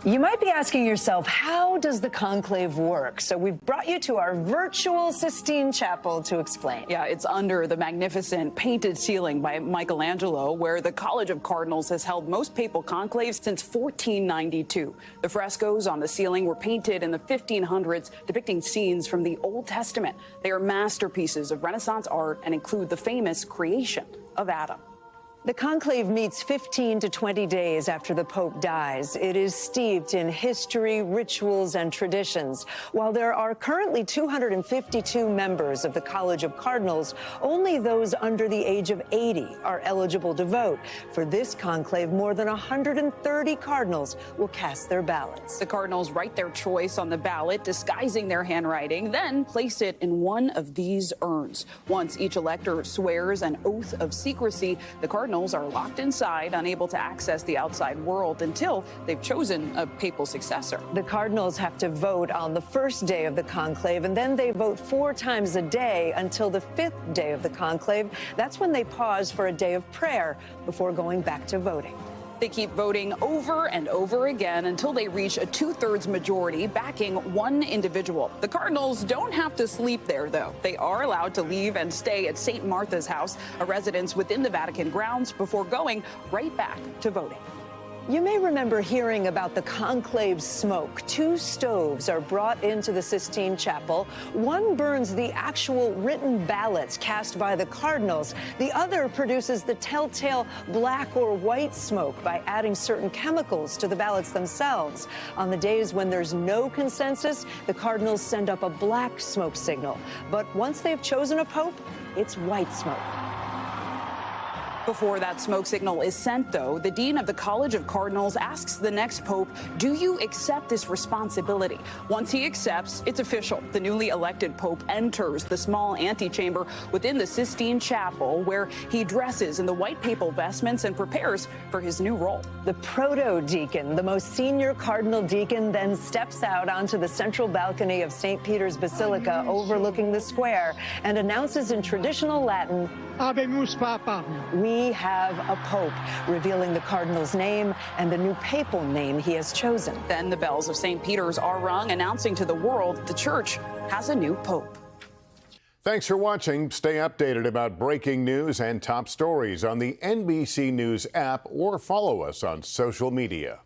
You might be asking yourself, how does the conclave work? So we've brought you to our virtual Sistine Chapel to explain. Yeah, it's under the magnificent painted ceiling by Michelangelo, where the College of Cardinals has held most papal conclaves since 1492. The frescoes on the ceiling were painted in the 1500s, depicting scenes from the Old Testament. They are masterpieces of Renaissance art and include the famous creation of Adam. The conclave meets 15 to 20 days after the Pope dies. It is steeped in history, rituals, and traditions. While there are currently 252 members of the College of Cardinals, only those under the age of 80 are eligible to vote. For this conclave, more than 130 cardinals will cast their ballots. The cardinals write their choice on the ballot, disguising their handwriting, then place it in one of these urns. Once each elector swears an oath of secrecy, the cardinals are locked inside, unable to access the outside world until they've chosen a papal successor. The cardinals have to vote on the first day of the conclave, and then they vote 4 times a day until the 5th day of the conclave. That's when they pause for a day of prayer before going back to voting. They keep voting over and over again until they reach a 2/3 majority backing one individual. The Cardinals don't have to sleep there, though. They are allowed to leave and stay at St. Martha's House, a residence within the Vatican grounds, before going right back to voting. You may remember hearing about the conclave smoke. 2 stoves are brought into the Sistine Chapel. One burns the actual written ballots cast by the cardinals. The other produces the telltale black or white smoke by adding certain chemicals to the ballots themselves. On the days when there's no consensus, the cardinals send up a black smoke signal. But once they've chosen a pope, it's white smoke. Before that smoke signal is sent, though, the dean of the College of Cardinals asks the next pope, do you accept this responsibility? Once he accepts, it's official. The newly elected pope enters the small antechamber within the Sistine Chapel, where he dresses in the white papal vestments and prepares for his new role. The proto-deacon, the most senior cardinal deacon, then steps out onto the central balcony of St. Peter's Basilica overlooking the square and announces in traditional Latin, Habemus Papa. We have a pope, revealing the cardinal's name and the new papal name he has chosen. Then the bells of St. Peter's are rung, announcing to the world the church has a new pope. Thanks for watching. Stay updated about breaking news and top stories on the NBC News app or follow us on social media.